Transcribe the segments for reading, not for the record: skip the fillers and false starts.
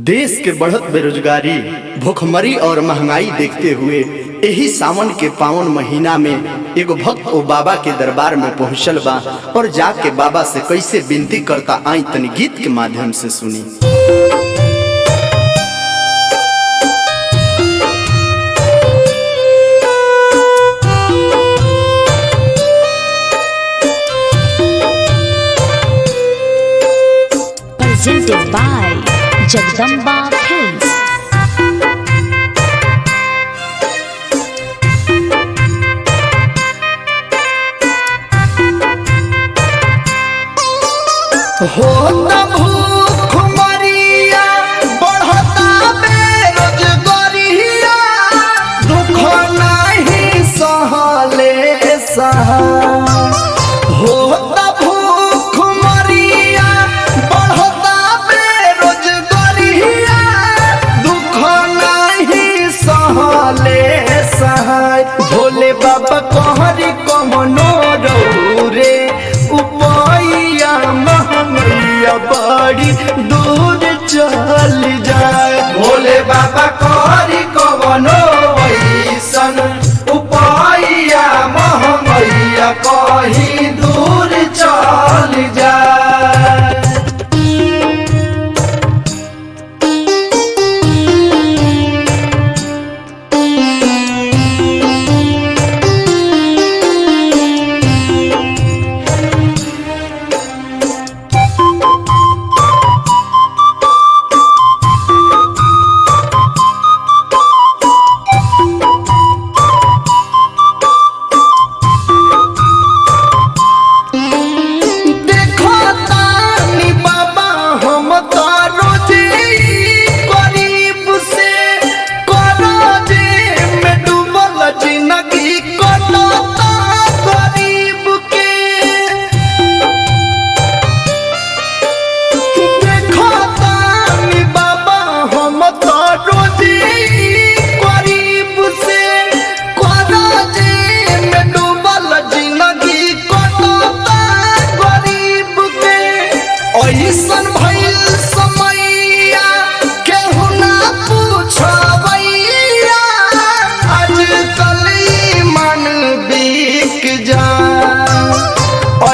देश के बढ़त बेरोजगारी, भूखमरी और महंगाई देखते हुए यही सावन के पावन महीना में एगो भक्त ओ बाबा के दरबार में पहुंचल बा और जाके बाबा से कैसे विनती करता आई तनी गीत के माध्यम से सुनी। Presented by Jagdamba Films. होता भूखमरिया, बढ़ता बेरोजगारिया, दुख नहीं सहले सहा। होता भूखमरिया, बढ़ता बेरोजगारिया, दुख नहीं सहले सहाय। भोले बाबा कहरी कमनो रे उपैया महंगैया बड़ी दूर चल जाए। भोले बाबा कहरी कवनो वैसन उपैया महंगैया कहीं दूर चल जाए।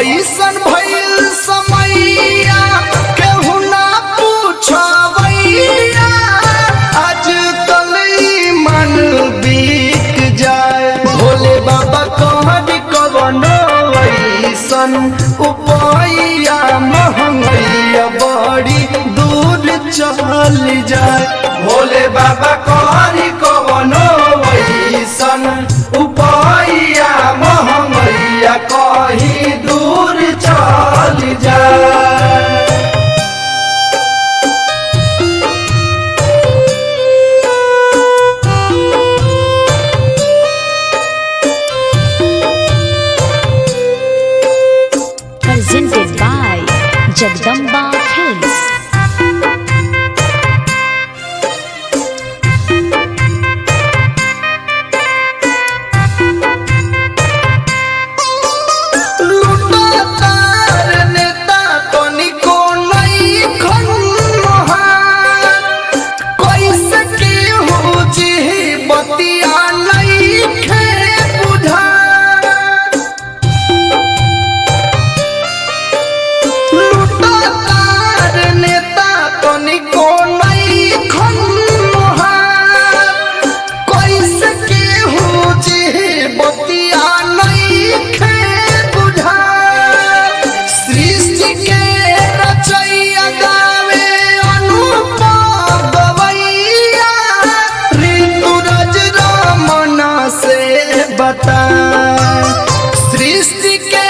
ऐसन भइल समैया केहू ना पूछबैया, आजकल मन बिक जाए। भोले बाबा कहरी कवनो ऐसन उपैया महंगैया बड़ी दूर चल जाए। भोले बाबा कहरी कवनो ऐसन उपैया महंगैया कहीं दूर चल जाए। Presented by Jagdamba Films. सृष्टि के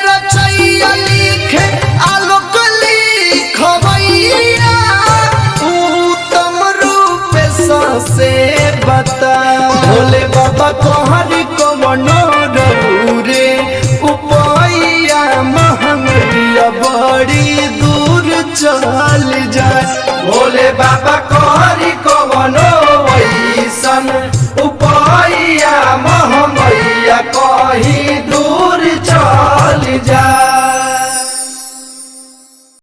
रचैया लिखे आलोक लिखवैया, उत्तम रूप से बता। भोले बाबा कहरी कवनो रे उपैया महंगैया बड़ी दूर चल जाए। भोले बाबा